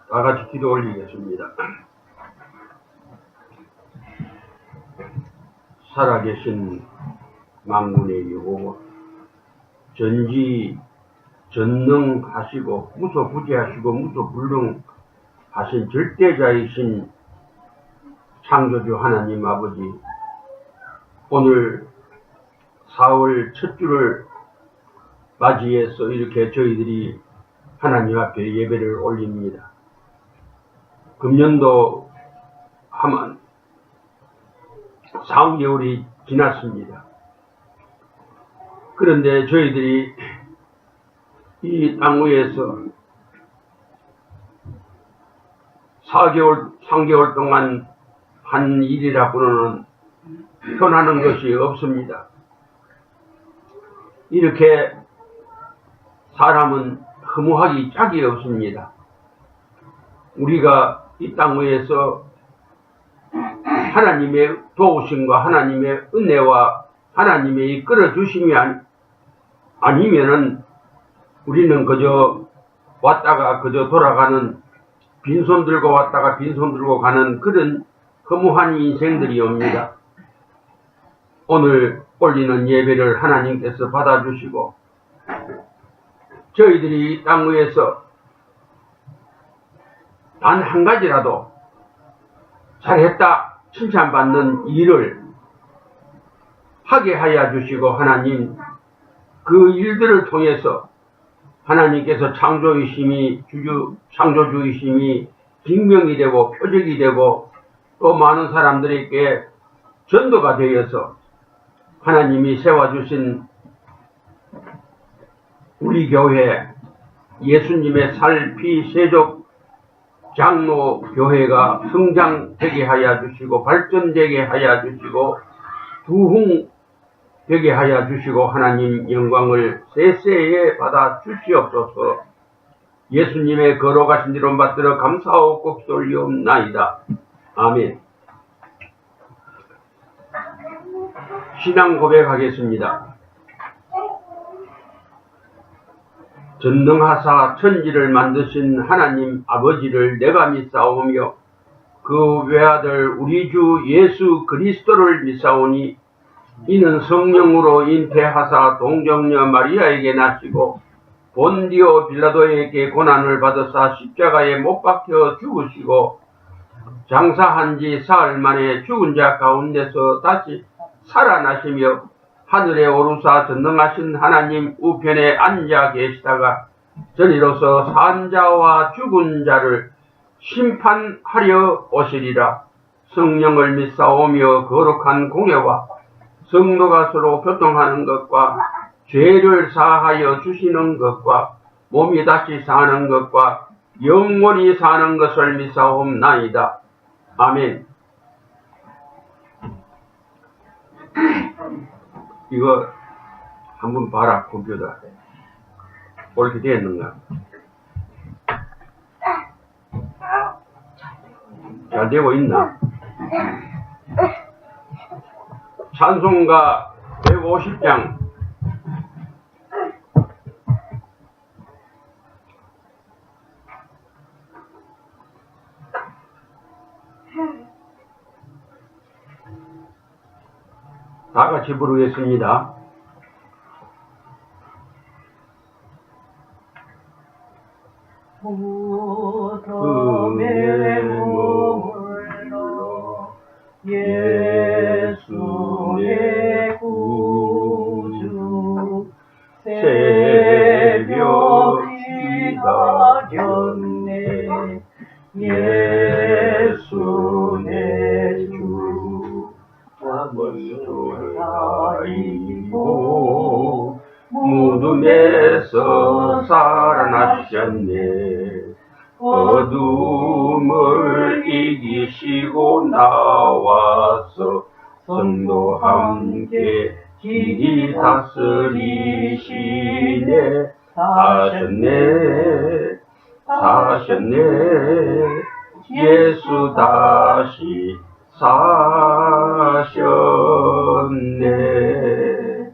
다 같이 기도 올리겠습니다. 살아계신 만군의 여호와, 전지전능하시고 무소부재하시고 무소불능하신 절대자이신 창조주 하나님 아버지, 오늘 4월 첫 주를 맞이해서 이렇게 저희들이 하나님 앞에 예배를 올립니다. 금년도 하면 4, 5개월이 지났습니다. 그런데 저희들이 이 땅 위에서 3개월 동안 한 일이라고는 표현하는 것이 없습니다. 이렇게 사람은 허무하기 짝이 없습니다. 우리가 이 땅 위에서 하나님의 도우심과 하나님의 은혜와 하나님의 이끌어 주심이 아니면은 우리는 그저 왔다가 그저 돌아가는, 빈손 들고 왔다가 빈손 들고 가는 그런 허무한 인생들이옵니다. 오늘 올리는 예배를 하나님께서 받아주시고 저희들이 이 땅 위에서 단 한 가지라도 잘했다 칭찬받는 일을 하게 하여 주시고, 하나님 그 일들을 통해서 하나님께서 창조주이심이 빅명이 되고 표적이 되고 또 많은 사람들에게 전도가 되어서 하나님이 세워주신 우리 교회 예수님의 살, 피, 세족 장로 교회가 성장되게 하여 주시고 발전되게 하여 주시고 부흥되게 하여 주시고 하나님 영광을 세세에 받아 주시옵소서. 예수님의 걸어가신 이름 받들어 감사하고 기도 올리옵나이다. 아멘. 신앙 고백하겠습니다. 전능하사 천지를 만드신 하나님 아버지를 내가 믿사오며 그 외아들 우리 주 예수 그리스도를 믿사오니 이는 성령으로 잉태하사 동정녀 마리아에게 나시고 본디오 빌라도에게 고난을 받으사 십자가에 못 박혀 죽으시고 장사한 지 사흘 만에 죽은 자 가운데서 다시 살아나시며 하늘에 오르사 전능하신 하나님 우편에 앉아 계시다가 저리로서 산 자와 죽은 자를 심판하려 오시리라. 성령을 믿사오며 거룩한 공예와 성도가 서로 교통하는 것과 죄를 사하여 주시는 것과 몸이 다시 사는 것과 영원히 사는 것을 믿사옵나이다. 아멘. 이거 한번 봐라, 컴퓨터. 옳게 되었는가? 잘 되고 있나? 찬송가 150장. 다 같이 부르겠습니다. 무덤에 머물러 예수 내 구주 새벽이 가졌네 예수 내 주 아이고 무덤에서 살아나셨네 어둠을 이기시고 나와서 성도 함께 길이 다스리시네 사셨네 예수 다시 사셨네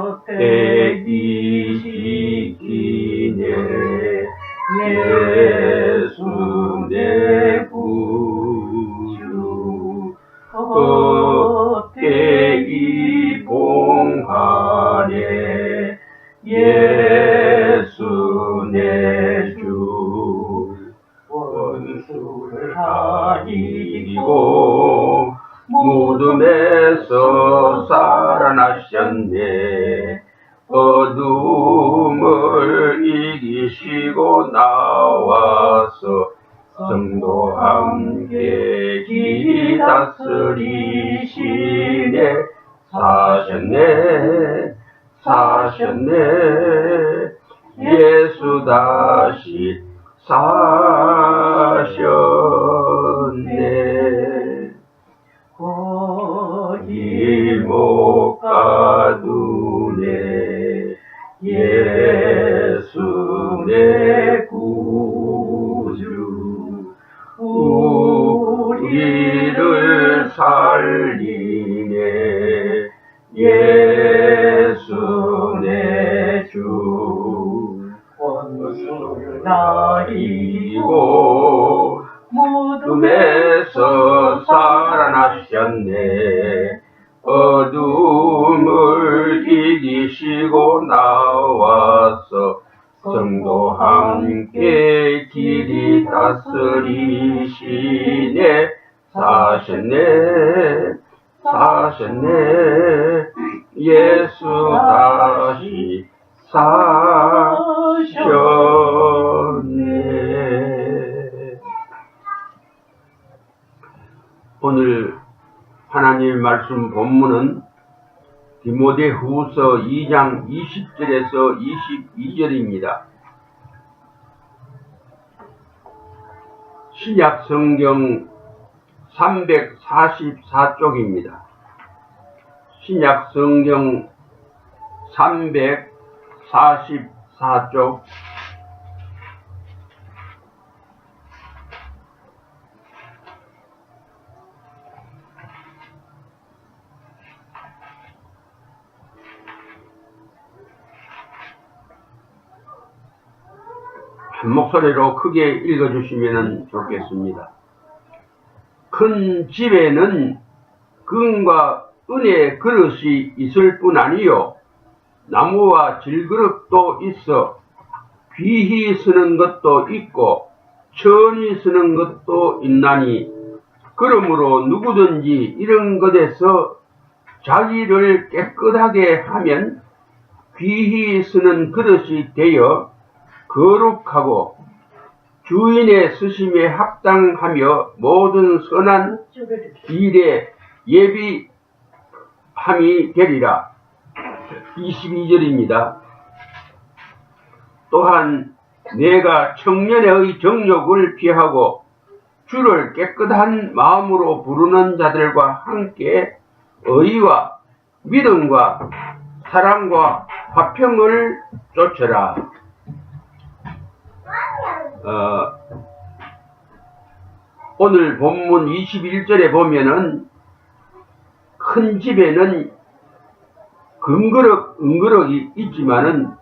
헛되기 시기네 예수 내 주 원수를 다 이기고 무덤에서 살아나셨네. 어둠을 이기시고 나와서 성도 함께 길이 다스리시네. 사셨네. 예수 다시 사셨네. 거기 못 가두네. 예수 내 구주 우리를 살리네. 예수 내 주 원수를 다 이기고 무덤에서 살아나셨네. 어둠을 이기시고 나와서 성도 함께 길이 다스리시네. 사셨네. 예수 다시 사셨네. 오늘 하나님 말씀 본문은 디모데후서 2장 20절에서 22절입니다. 신약 성경 344쪽입니다. 신약 성경 344쪽 한 목소리로 크게 읽어주시면 좋겠습니다. 큰 집에는 금과 은의 그릇이 있을 뿐 아니요 나무와 질그릇도 있어 귀히 쓰는 것도 있고 천히 쓰는 것도 있나니 그러므로 누구든지 이런 것에서 자기를 깨끗하게 하면 귀히 쓰는 그릇이 되어 거룩하고 주인의 쓰심에 합당하며 모든 선한 일에 예비함이 되리라. 22절입니다. 또한 내가 청년의 정욕을 피하고 주를 깨끗한 마음으로 부르는 자들과 함께 의와 믿음과 사랑과 화평을 쫓으라. 오늘 본문 21절에 보면은 큰 집에는 금그릇, 은그릇이 있지만은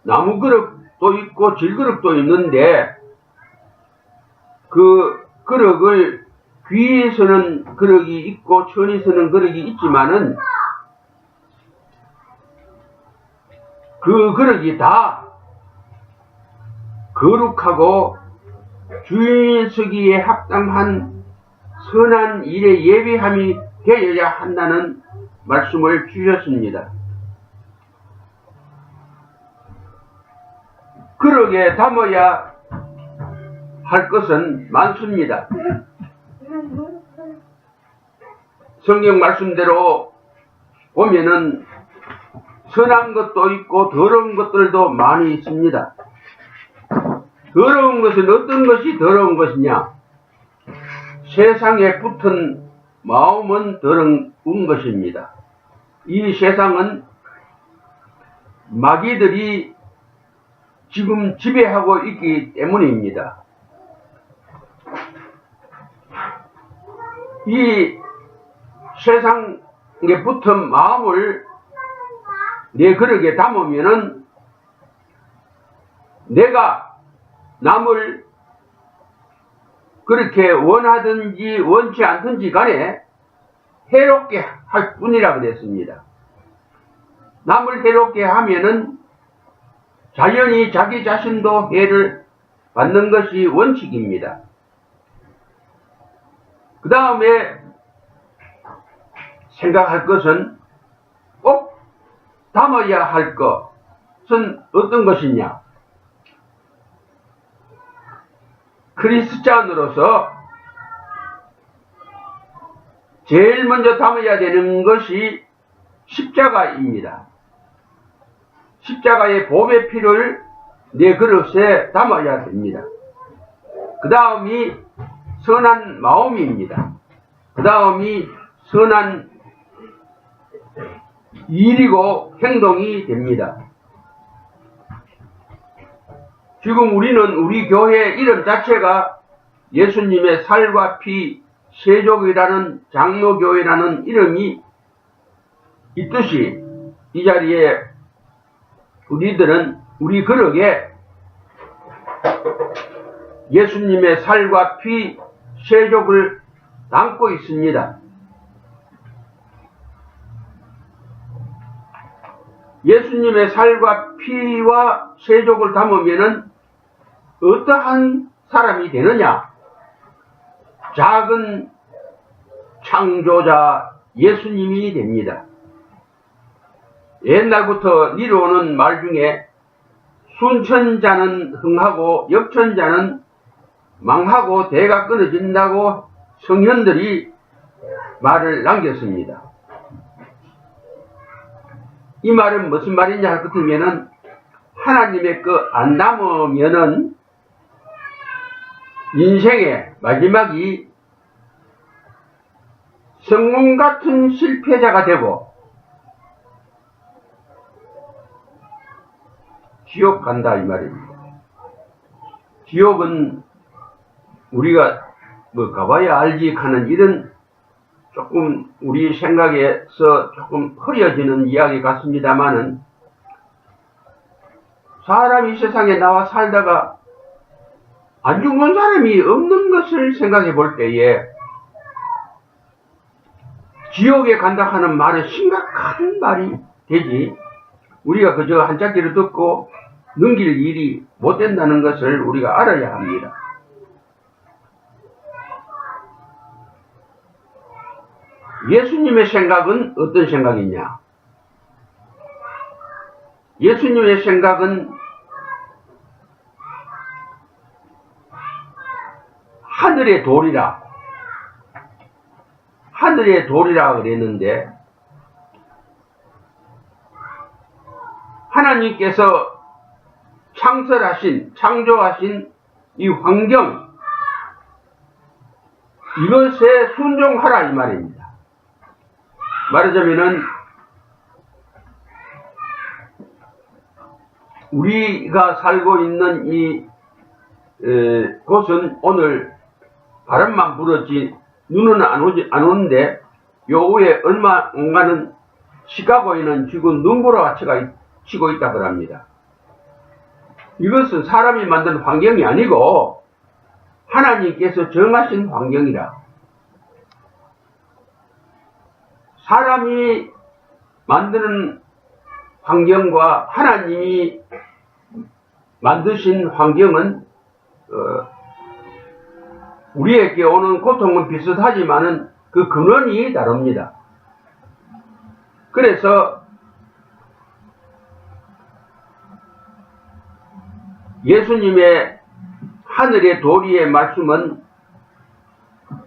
나무그릇도 있고 질그릇도 있는데 그 그릇을 귀에 서는 그릇이 있고 천이 서는 그릇이 있지만은 그 그릇이 다 거룩하고 주인 서기에 합당한 선한 일에 예비함이 되어야 한다는 말씀을 주셨습니다. 그러게 담아야 할 것은 많습니다. 성경 말씀대로 보면은 선한 것도 있고 더러운 것들도 많이 있습니다. 더러운 것은 어떤 것이 더러운 것이냐? 세상에 붙은 마음은 더러운 것입니다. 이 세상은 마귀들이 지금 지배하고 있기 때문입니다. 이 세상에 붙은 마음을 내 그릇에 담으면은 내가 남을 그렇게 원하든지 원치 않든지 간에 해롭게 할 뿐이라 그랬습니다. 남을 해롭게 하면은 자연히 자기 자신도 해를 받는 것이 원칙입니다. 그 다음에 생각할 것은 꼭 담아야 할 것은 어떤 것이냐? 크리스찬으로서 제일 먼저 담아야 되는 것이 십자가입니다. 십자가의 보배 피를 내 그릇에 담아야 됩니다. 그 다음이 선한 마음입니다. 그 다음이 선한 일이고 행동이 됩니다. 지금 우리는 우리 교회 이름 자체가 예수님의 살과 피 세족이라는 장로교회라는 이름이 있듯이 이 자리에 우리들은 우리 그릇에 예수님의 살과 피 세족을 담고 있습니다. 예수님의 살과 피와 세족을 담으면은 어떠한 사람이 되느냐? 작은 창조자 예수님이 됩니다. 옛날부터 내려오는 말 중에 순천자는 흥하고 역천자는 망하고 대가 끊어진다고 성현들이 말을 남겼습니다. 이 말은 무슨 말이냐 할 것 같으면은 하나님의 그 안 담으면은 인생의 마지막이 성문 같은 실패자가 되고 지옥 간다 이 말입니다. 지옥은 우리가 뭐 가봐야 알지 하는 이런 조금 우리 생각에서 조금 흐려지는 이야기 같습니다만은 사람이 세상에 나와 살다가 안 죽는 사람이 없는 것을 생각해 볼 때에 지옥에 간다 하는 말은 심각한 말이 되지 우리가 그저 한짝기를 듣고 넘길 일이 못 된다는 것을 우리가 알아야 합니다. 예수님의 생각은 어떤 생각이냐? 예수님의 생각은 하늘의 돌이라 그랬는데 하나님께서 창조하신 이 환경 이것에 순종하라 이 말입니다. 말하자면은 우리가 살고 있는 이 곳은 오늘 바람만 불었지 눈은 안 오는데 요 위에 얼마간은 시카고에는 지금 눈보라가 치고 있다고 합니다. 이것은 사람이 만든 환경이 아니고 하나님께서 정하신 환경이라. 사람이 만드는 환경과 하나님이 만드신 환경은 우리에게 오는 고통은 비슷하지만은 그 근원이 다릅니다. 그래서 예수님의 하늘의 도리의 말씀은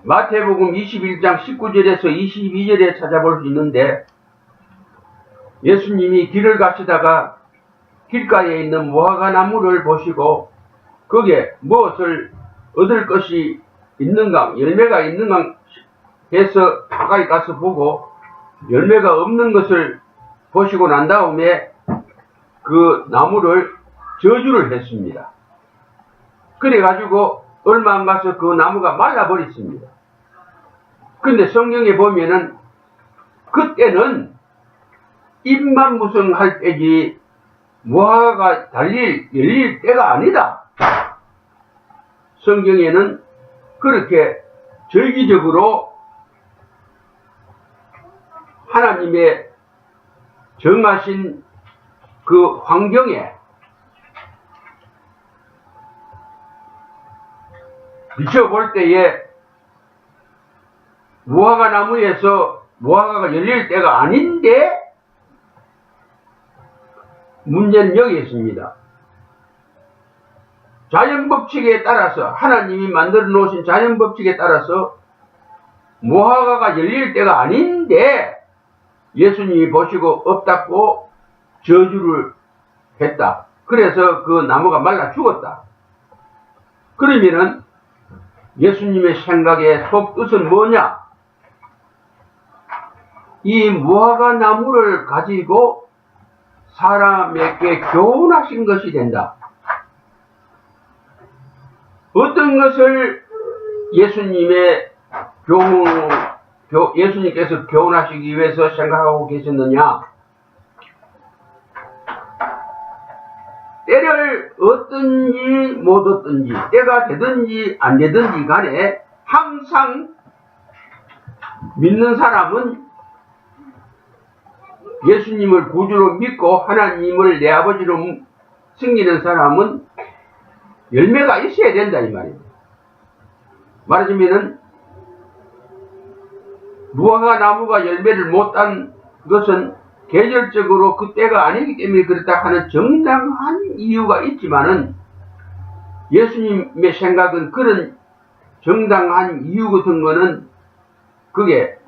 마태복음 21장 19절에서 22절에 찾아볼 수 있는데 예수님이 길을 가시다가 길가에 있는 무화과 나무를 보시고 거기에 무엇을 얻을 것이 있는가, 열매가 있는가 해서 가까이 가서 보고 열매가 없는 것을 보시고 난 다음에 그 나무를 저주를 했습니다. 그래가지고 얼마 안 가서 그 나무가 말라버렸습니다. 근데 성경에 보면은 그때는 잎만 무성할 때지 무화과가 열릴 때가 아니다. 성경에는 그렇게 절기적으로 하나님의 정하신 그 환경에 비춰볼 때에 무화과 나무에서 무화과가 열릴 때가 아닌데 문제는 여기 있습니다. 자연법칙에 따라서 하나님이 만들어 놓으신 자연법칙에 따라서 무화과가 열릴 때가 아닌데 예수님이 보시고 없다고 저주를 했다. 그래서 그 나무가 말라 죽었다. 그러면은 예수님의 생각의 속뜻은 뭐냐? 이 무화과 나무를 가지고 사람에게 교훈하신 것이 된다. 어떤 것을 예수님께서 교훈하시기 위해서 생각하고 계셨느냐? 때를 얻든지 못 얻든지, 때가 되든지 안 되든지 간에 항상 믿는 사람은 예수님을 구주로 믿고 하나님을 내 아버지로 섬기는 사람은 열매가 있어야 된다 이 말입니다. 말하자면은 무화과 나무가 열매를 못 딴 것은 계절적으로 그 때가 아니기 때문에 그렇다 하는 정당한 이유가 있지만은 예수님의 생각은 그런 정당한 이유 같은 거는 그게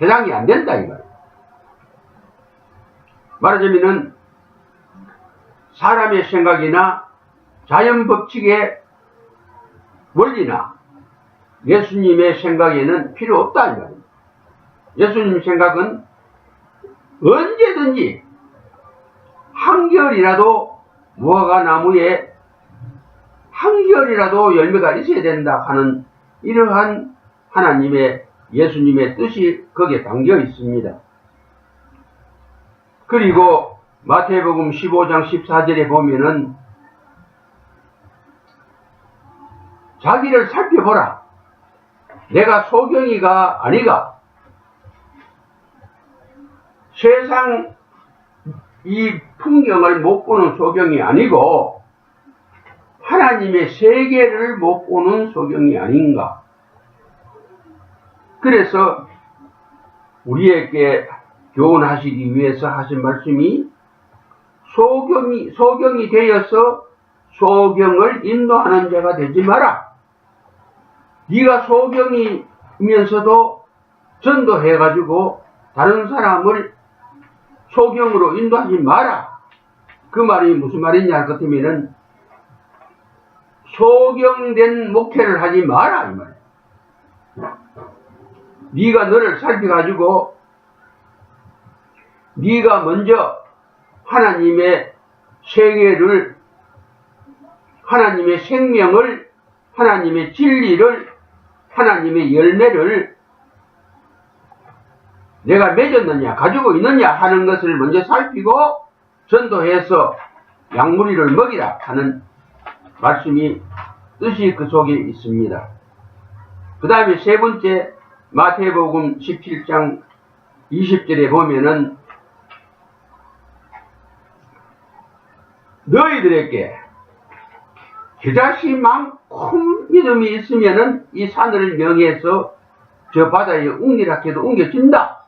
해당이 안 된다 이 말이에요. 말하자면은 사람의 생각이나 자연 법칙의 원리나 예수님의 생각에는 필요 없다 이 말이에요. 예수님 생각은 언제든지 한결이라도 무화과 나무에 한결이라도 열매가 있어야 된다 하는 이러한 하나님의 예수님의 뜻이 거기에 담겨 있습니다. 그리고 마태복음 15장 14절에 보면은 자기를 살펴보라. 내가 소경이가 아니가. 세상 이 풍경을 못 보는 소경이 아니고 하나님의 세계를 못 보는 소경이 아닌가. 그래서 우리에게 교훈하시기 위해서 하신 말씀이 소경이 되어서 소경을 인도하는 자가 되지 마라. 네가 소경이면서도 전도해가지고 다른 사람을 소경으로 인도하지 마라. 그 말이 무슨 말이냐 같으면은 소경된 목회를 하지 마라 이 말이야. 네가 너를 살펴가지고 네가 먼저 하나님의 세계를, 하나님의 생명을, 하나님의 진리를, 하나님의 열매를 내가 맺었느냐, 가지고 있느냐 하는 것을 먼저 살피고 전도해서 양무리를 먹이라 하는 말씀이 뜻이 그 속에 있습니다. 그 다음에 세 번째 마태복음 17장 20절에 보면은 너희들에게 겨자씨 많큰 믿음이 있으면은 이 산을 명해서 저 바다에 옮기라 해도 옮겨진다.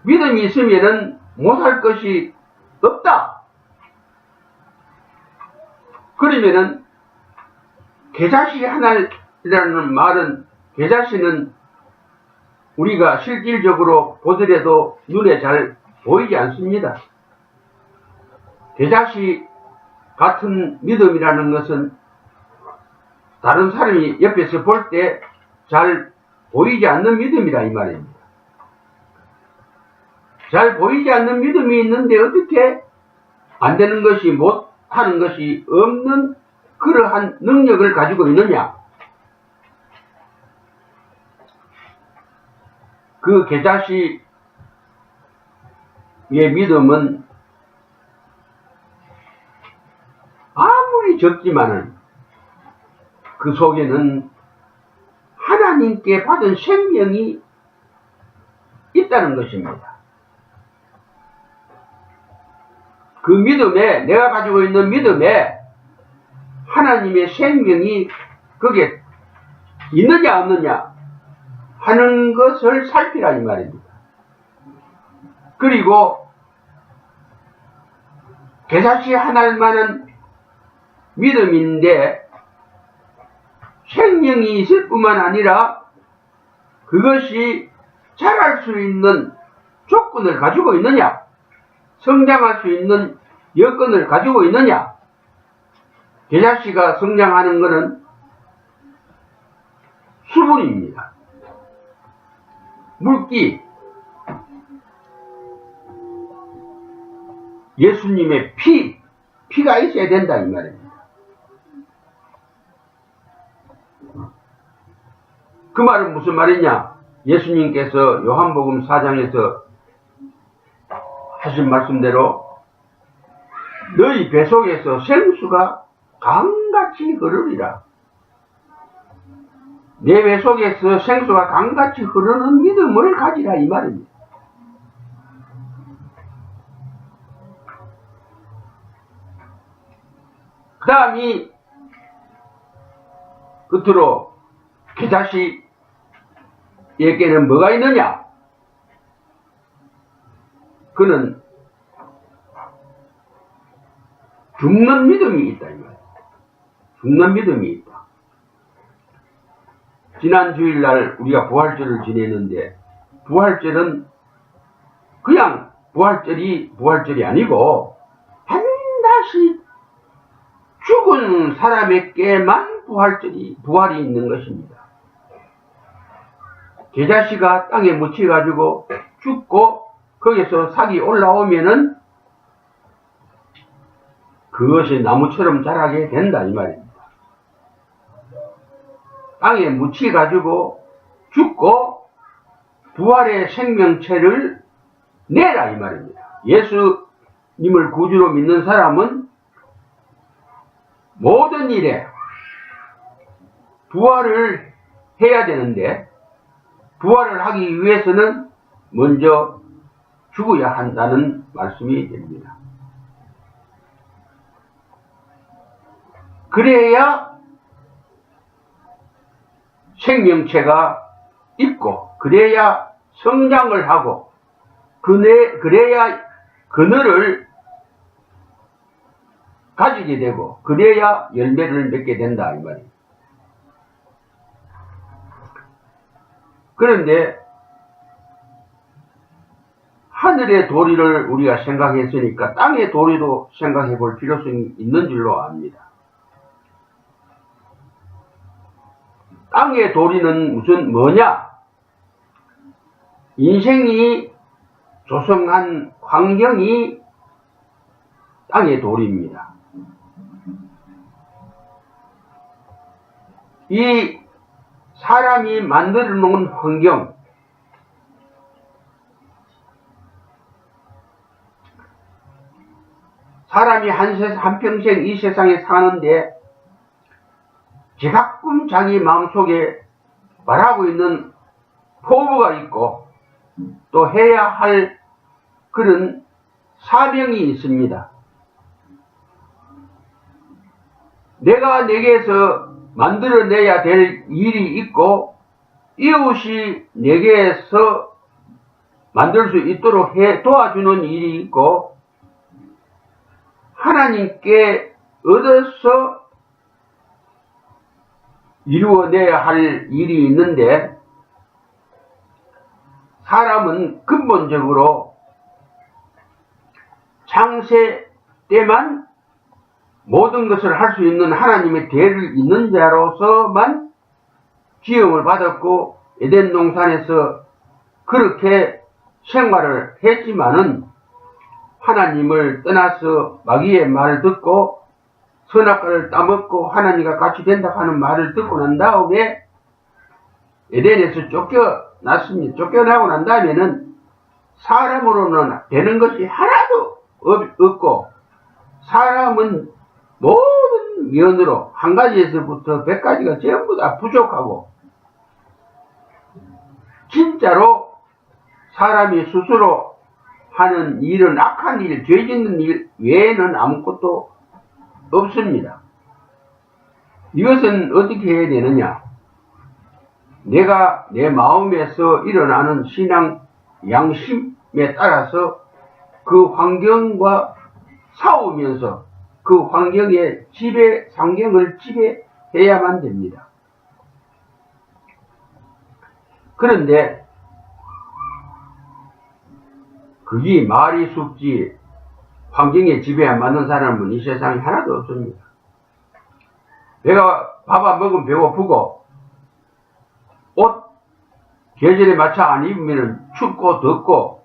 믿음이 있으면은 못할 것이 없다. 그러면은 겨자씨 하나라는 말은, 겨자씨는 우리가 실질적으로 보더라도 눈에 잘 보이지 않습니다. 겨자씨 같은 믿음이라는 것은 다른 사람이 옆에서 볼 때 잘 보이지 않는 믿음이라 이 말입니다. 잘 보이지 않는 믿음이 있는데 어떻게 안 되는 것이, 못 하는 것이 없는 그러한 능력을 가지고 있느냐? 그 겨자씨의 믿음은 아무리 적지만은 그 속에는 하나님께 받은 생명이 있다는 것입니다. 그 믿음에, 내가 가지고 있는 믿음에 하나님의 생명이 거기에 있느냐 없느냐 하는 것을 살피라 이 말입니다. 그리고 겨자씨 하나만은 믿음인데 생명이 있을 뿐만 아니라 그것이 자랄 수 있는 조건을 가지고 있느냐, 성장할 수 있는 여건을 가지고 있느냐. 겨자씨가 성장하는 것은 수분입니다. 물기, 예수님의 피가 있어야 된다 이 말입니다. 그 말은 무슨 말이냐? 예수님께서 요한복음 4장에서 하신 말씀대로 너희 뱃속에서 생수가 강같이 흐르리라. 내 뱃속에서 생수가 강같이 흐르는 믿음을 가지라 이 말입니다. 그 다음이 끝으로 겨자씨에게는 뭐가 있느냐? 그는 죽는 믿음이 있다 이 말이에요. 죽는 믿음이 있다. 지난 주일날 우리가 부활절을 지내는데 부활절은 그냥 부활절이 아니고 반드시 죽은 사람에게만 부활이 있는 것입니다. 겨자씨가 땅에 묻혀가지고 죽고 거기서 싹이 올라오면은 그것이 나무처럼 자라게 된다 이 말입니다. 땅에 묻혀가지고 죽고 부활의 생명체를 내라 이 말입니다. 예수님을 구주로 믿는 사람은 모든 일에 부활을 해야 되는데 부활을 하기 위해서는 먼저 죽어야 한다는 말씀이 됩니다. 그래야 생명체가 있고 그래야 성장을 하고 그래야 그늘을 가지게 되고 그래야 열매를 맺게 된다 이 말이에요. 그런데 하늘의 도리를 우리가 생각했으니까 땅의 도리도 생각해 볼 필요성이 있는 줄로 압니다. 땅의 도리는 뭐냐? 인생이 조성한 환경이 땅의 도리입니다. 이 사람이 만들어 놓은 환경, 사람이 한평생 이 세상에 사는데 지가끔 자기 마음속에 말하고 있는 포부가 있고 또 해야 할 그런 사명이 있습니다. 내가 내게서 만들어내야 될 일이 있고 이웃이 내게서 만들 수 있도록 도와주는 일이 있고 하나님께 얻어서 이루어내야 할 일이 있는데 사람은 근본적으로 창세 때만 모든 것을 할 수 있는 하나님의 대를 있는 자로서만 지음을 받았고 에덴 동산에서 그렇게 생활을 했지만은 하나님을 떠나서 마귀의 말을 듣고 선악과를 따먹고 하나님과 같이 된다 하는 말을 듣고 난 다음에 에덴에서 쫓겨났습니다. 쫓겨나고 난 다음에는 사람으로는 되는 것이 하나도 없고 사람은 모든 면으로 한 가지에서부터 100가지가 전부 다 부족하고 진짜로 사람이 스스로 하는 일은 악한 일, 죄 짓는 일 외에는 아무것도 없습니다. 이것은 어떻게 해야 되느냐? 내가 내 마음에서 일어나는 신앙 양심에 따라서 그 환경과 싸우면서 그 환경의 상경을 지배해야만 됩니다. 그런데 그게 말이 sup지 환경에 지배 안 받는 사람은 이 세상에 하나도 없습니다. 내가 밥 안 먹으면 배고프고 옷 계절에 맞춰 안 입으면 춥고 덥고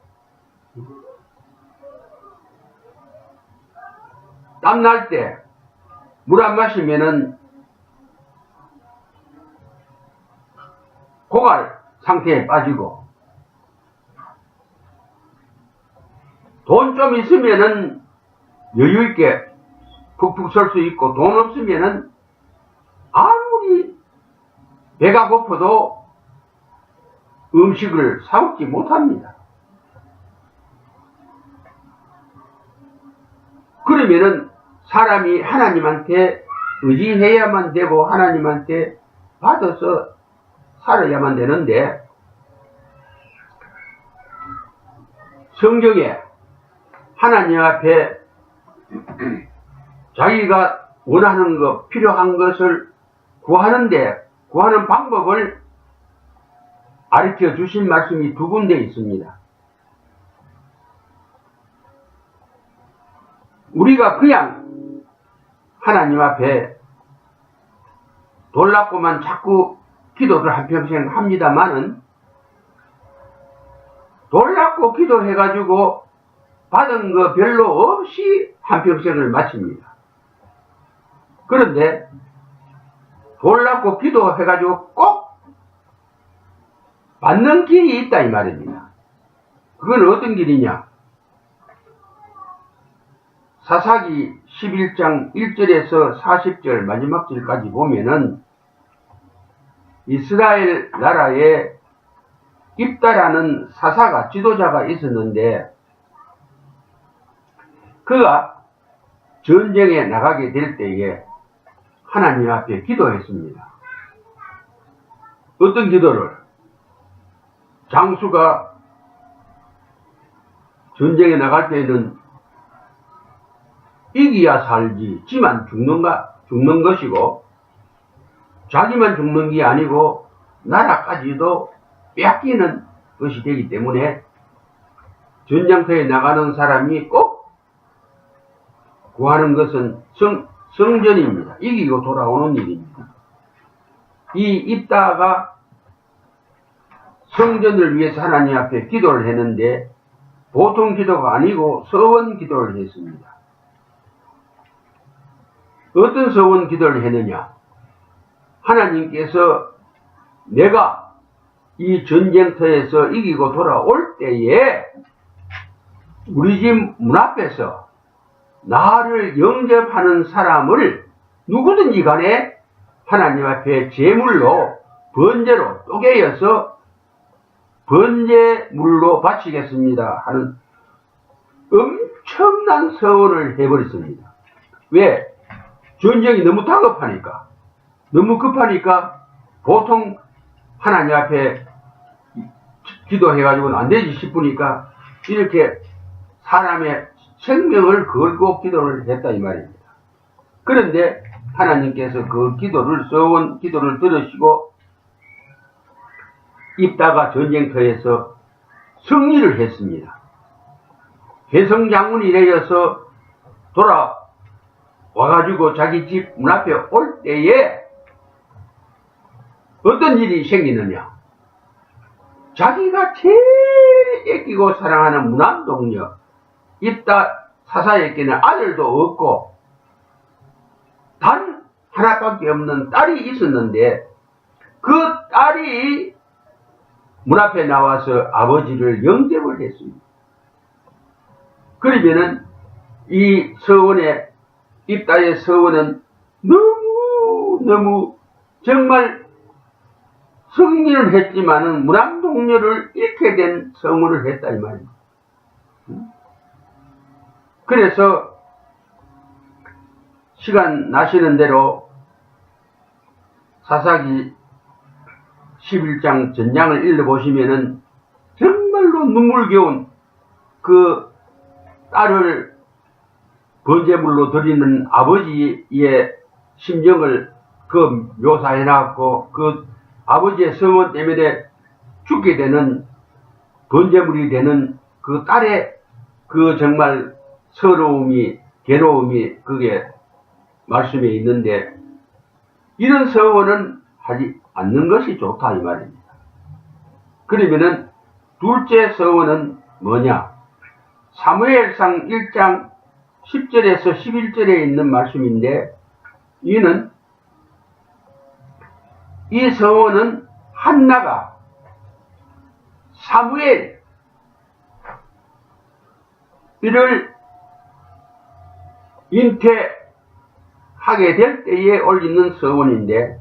땀 날 때 물 안 마시면은 고갈 상태에 빠지고 돈 좀 있으면은 여유 있게 푹푹 설 수 있고 돈 없으면은 아무리 배가 고파도 음식을 사 먹지 못합니다. 그러면은 사람이 하나님한테 의지해야만 되고 하나님한테 받아서 살아야만 되는데 성경에 하나님 앞에 자기가 원하는 것, 필요한 것을 구하는 방법을 가르쳐 주신 말씀이 두 군데 있습니다. 우리가 그냥 하나님 앞에 놀랍고만 자꾸 기도를 한평생 합니다마는 놀랍고 기도해가지고 받은 거 별로 없이 한평생을 마칩니다. 그런데 놀랍고 기도해가지고 꼭 받는 길이 있다 이 말입니다. 그건 어떤 길이냐? 사사기 11장 1절에서 40절 마지막 절까지 보면은 이스라엘 나라에 입다라는 사사가 지도자가 있었는데 그가 전쟁에 나가게 될 때에 하나님 앞에 기도했습니다. 어떤 기도를? 장수가 전쟁에 나갈 때는 이기야 살지 지만 죽는 것이고 자기만 죽는 게 아니고 나라까지도 빼앗기는 것이 되기 때문에 전장터에 나가는 사람이 꼭 구하는 것은 성전입니다. 이기고 돌아오는 일입니다. 이 입다가 성전을 위해서 하나님 앞에 기도를 했는데 보통 기도가 아니고 서원 기도를 했습니다. 어떤 서원 기도를 했느냐? 하나님께서 내가 이 전쟁터에서 이기고 돌아올 때에 우리 집 문 앞에서 나를 영접하는 사람을 누구든지 간에 하나님 앞에 제물로 번제로 쪼개어서 번제물로 바치겠습니다 하는 엄청난 서원을 해버렸습니다. 왜? 전쟁이 너무 다급하니까, 너무 급하니까 보통 하나님 앞에 기도해가지고는 안 되지 싶으니까 이렇게 사람의 생명을 걸고 기도를 했다 이 말입니다. 그런데 하나님께서 그 서원 기도를 들으시고 입다가 전쟁터에서 승리를 했습니다. 개성장군이 내려서 돌아와가지고 자기 집 문 앞에 올 때에 어떤 일이 생기느냐? 자기가 제일 애끼고 사랑하는 무남동녀 입다 사사에게는 아들도 없고 단 하나밖에 없는 딸이 있었는데 그 딸이 문 앞에 나와서 아버지를 영접을 했습니다. 그러면은 이 서원의 입다의 서원은 너무 정말 승리를 했지만은 무남동녀를 잃게 된 서원을 했다 이 말입니다. 그래서 시간 나시는 대로 사사기 11장 전장을 읽어보시면은 정말로 눈물겨운 그 딸을 번제물로 드리는 아버지의 심정을 그 묘사해놨고, 그 아버지의 성원 때문에 죽게 되는 번제물이 되는 그 딸의 그 정말 서러움이, 괴로움이 그게 말씀에 있는데, 이런 성원은 하지 않는 것이 좋다 이 말입니다. 그러면은 둘째 서원은 뭐냐? 사무엘상 1장 10절에서 11절에 있는 말씀인데, 이 서원은 한나가 사무엘 이를 잉태하게 될 때에 올리는 서원인데,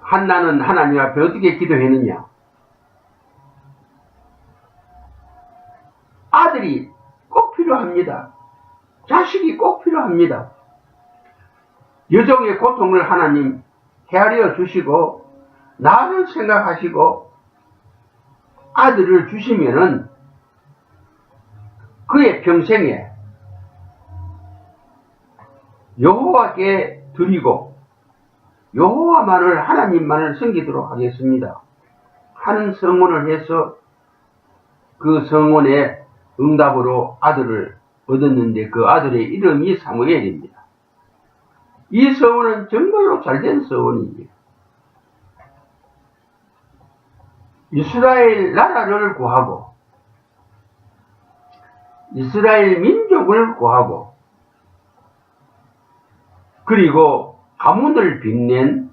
한나는 하나님 앞에 어떻게 기도했느냐? 아들이 꼭 필요합니다. 자식이 꼭 필요합니다. 여종의 고통을 하나님 헤아려 주시고 나를 생각하시고 아들을 주시면은 그의 평생에 여호와께 드리고 여호와만을, 하나님만을 섬기도록 하겠습니다 하는 성원을 해서 그 성원의 응답으로 아들을 얻었는데, 그 아들의 이름이 사무엘입니다. 이 서원은 정말로 잘된 서원입니다. 이스라엘 나라를 구하고 이스라엘 민족을 구하고 그리고 가문을 빛낸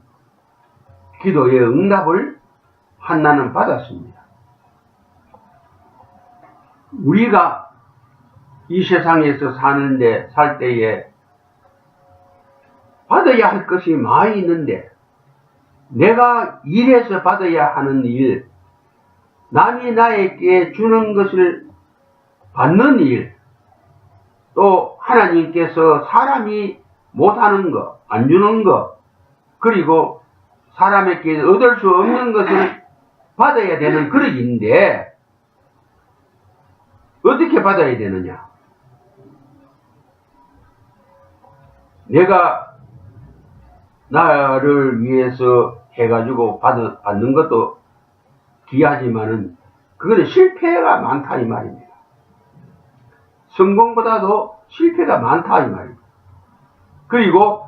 기도의 응답을 한나는 받았습니다. 우리가 이 세상에서 살 때에 받아야 할 것이 많이 있는데, 내가 일해서 받아야 하는 일, 남이 나에게 주는 것을 받는 일, 또 하나님께서 사람이 못하는 것, 안 주는 것, 그리고 사람에게 얻을 수 없는 것을 받아야 되는 그런 일인데, 어떻게 받아야 되느냐? 내가 나를 위해서 해가지고 받는 것도 귀하지만은 그거는 실패가 많다 이 말입니다. 성공보다도 실패가 많다 이 말입니다. 그리고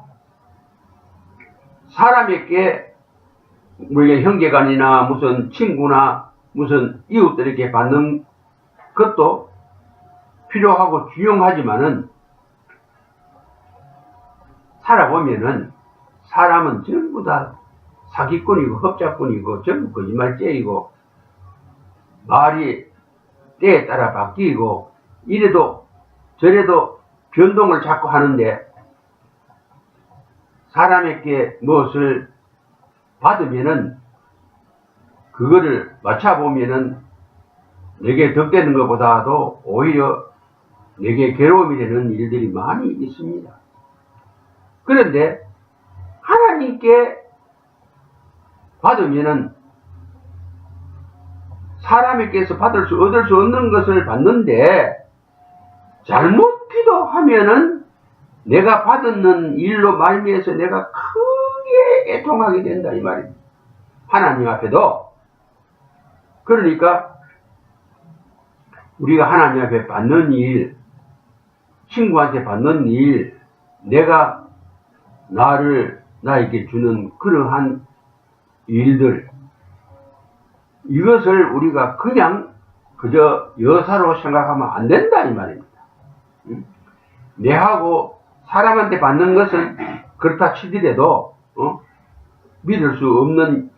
사람에게 물론 형제간이나 무슨 친구나 무슨 이웃들에게 받는 것도 필요하고 중요하지만은 살아보면은 사람은 전부 다 사기꾼이고 흡자꾼이고 전부 거짓말쟁이고 말이 때에 따라 바뀌고 이래도 저래도 변동을 자꾸 하는데, 사람에게 무엇을 받으면은 그거를 맞춰보면은 내게 덕되는 것보다도 오히려 내게 괴로움이 되는 일들이 많이 있습니다. 그런데 하나님께 받으면은 사람에게서 얻을 수 없는 것을 받는데, 잘못 기도하면은 내가 받는 일로 말미에서 내가 크게 애통하게 된다 이 말입니다. 하나님 앞에도. 그러니까 우리가 하나님 앞에 받는 일, 친구한테 받는 일, 내가 나에게 주는 그러한 일들, 이것을 우리가 그냥 그저 여사로 생각하면 안 된다 이 말입니다. 내하고 사람한테 받는 것은 그렇다 치더라도 믿을 수 없는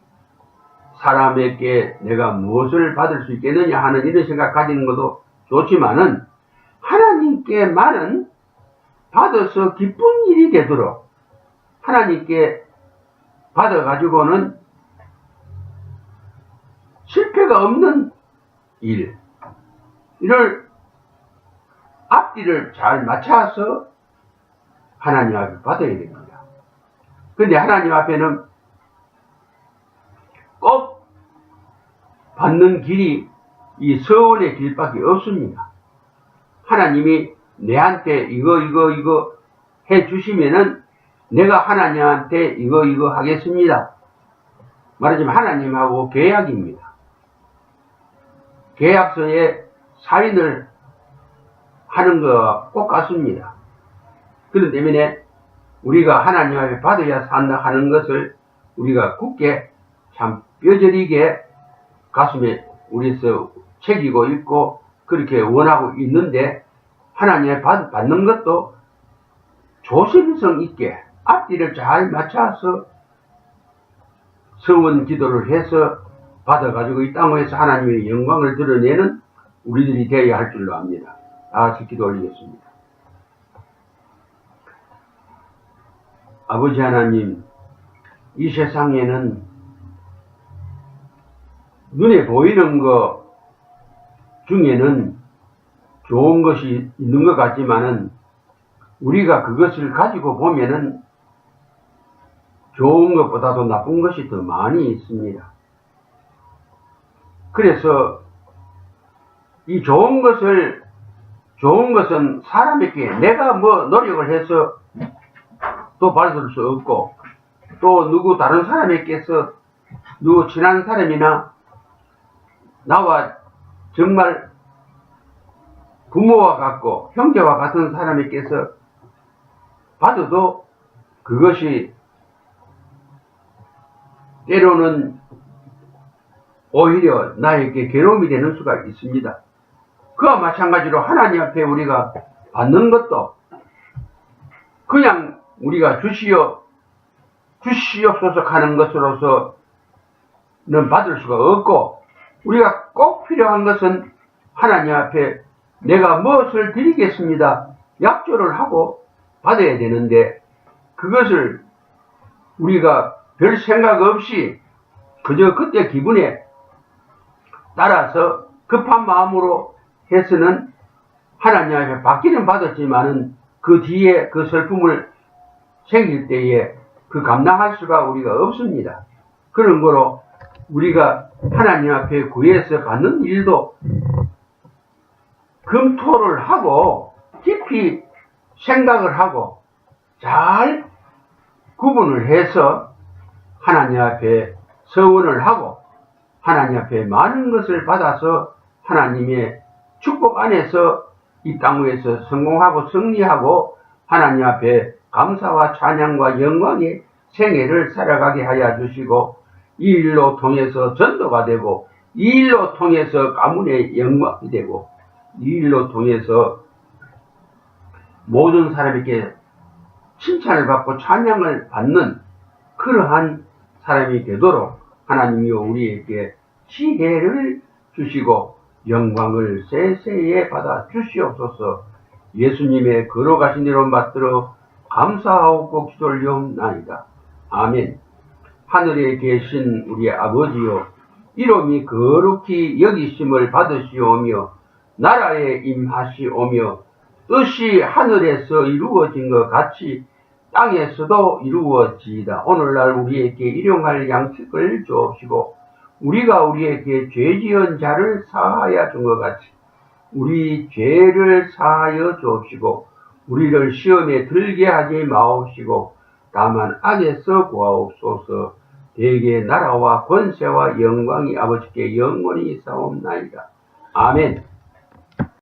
사람에게 내가 무엇을 받을 수 있겠느냐 하는 이런 생각 가지는 것도 좋지만은, 하나님께만은 받아서 기쁜 일이 되도록 하나님께 받아가지고는 실패가 없는 이를 앞뒤를 잘 맞춰서 하나님 앞에 받아야 됩니다. 근데 하나님 앞에는 꼭 받는 길이 이 서원의 길밖에 없습니다. 하나님이 내한테 이거 해 주시면은 내가 하나님한테 이거 하겠습니다. 말하자면 하나님하고 계약입니다. 계약서에 사인을 하는 것과 똑같습니다. 그렇기 때문에 우리가 하나님 앞에 받아야 산다 하는 것을 우리가 굳게 참 뼈저리게 가슴에 우리에서 새기고 있고 그렇게 원하고 있는데 하나님의 받는 것도 조심성 있게 앞뒤를 잘 맞춰서 서원 기도를 해서 받아가지고 이 땅에서 하나님의 영광을 드러내는 우리들이 되어야 할 줄로 압니다. 다 같이 기도 올리겠습니다. 아버지 하나님, 이 세상에는 눈에 보이는 것 중에는 좋은 것이 있는 것 같지만은 우리가 그것을 가지고 보면은 좋은 것보다도 나쁜 것이 더 많이 있습니다. 그래서 이 좋은 것은 사람에게 내가 뭐 노력을 해서 또 받을 수 없고 또 누구 다른 사람에게서 누구 친한 사람이나 나와 정말 부모와 같고 형제와 같은 사람에게서 받아도 그것이 때로는 오히려 나에게 괴로움이 되는 수가 있습니다. 그와 마찬가지로 하나님 앞에 우리가 받는 것도 그냥 우리가 주시옵소서 하는 것으로서는 받을 수가 없고 우리가 꼭 필요한 것은 하나님 앞에 내가 무엇을 드리겠습니다. 약조를 하고 받아야 되는데 그것을 우리가 별 생각 없이 그저 그때 기분에 따라서 급한 마음으로 해서는 하나님 앞에 받기는 받았지만은 그 뒤에 그 슬픔을 생길 때에 그 감당할 수가 우리가 없습니다. 그런 거로 우리가 하나님 앞에 구해서 받는 일도 검토를 하고 깊이 생각을 하고 잘 구분을 해서 하나님 앞에 서원을 하고 하나님 앞에 많은 것을 받아서 하나님의 축복 안에서 이 땅 위에서 성공하고 승리하고 하나님 앞에 감사와 찬양과 영광의 생애를 살아가게 하여 주시고 이 일로 통해서 전도가 되고 이 일로 통해서 가문의 영광이 되고 이 일로 통해서 모든 사람에게 칭찬을 받고 찬양을 받는 그러한 사람이 되도록 하나님이여 우리에게 지혜를 주시고 영광을 세세에 받아 주시옵소서. 예수님의 걸어가신 이름 받들어 감사하고 기도올리옵나이다. 아멘. 하늘에 계신 우리 아버지여 이름이 거룩히 여기심을 받으시오며 나라에 임하시오며 뜻이 하늘에서 이루어진 것 같이 땅에서도 이루어지이다. 오늘날 우리에게 일용할 양식을 주옵시고 우리가 우리에게 죄 지은 자를 사하여 준 것 같이 우리 죄를 사하여 주옵시고 우리를 시험에 들게 하지 마옵시고 다만 악에서 구하옵소서. 대개 나라와 권세와 영광이 아버지께 영원히 있사옵나이다. 아멘.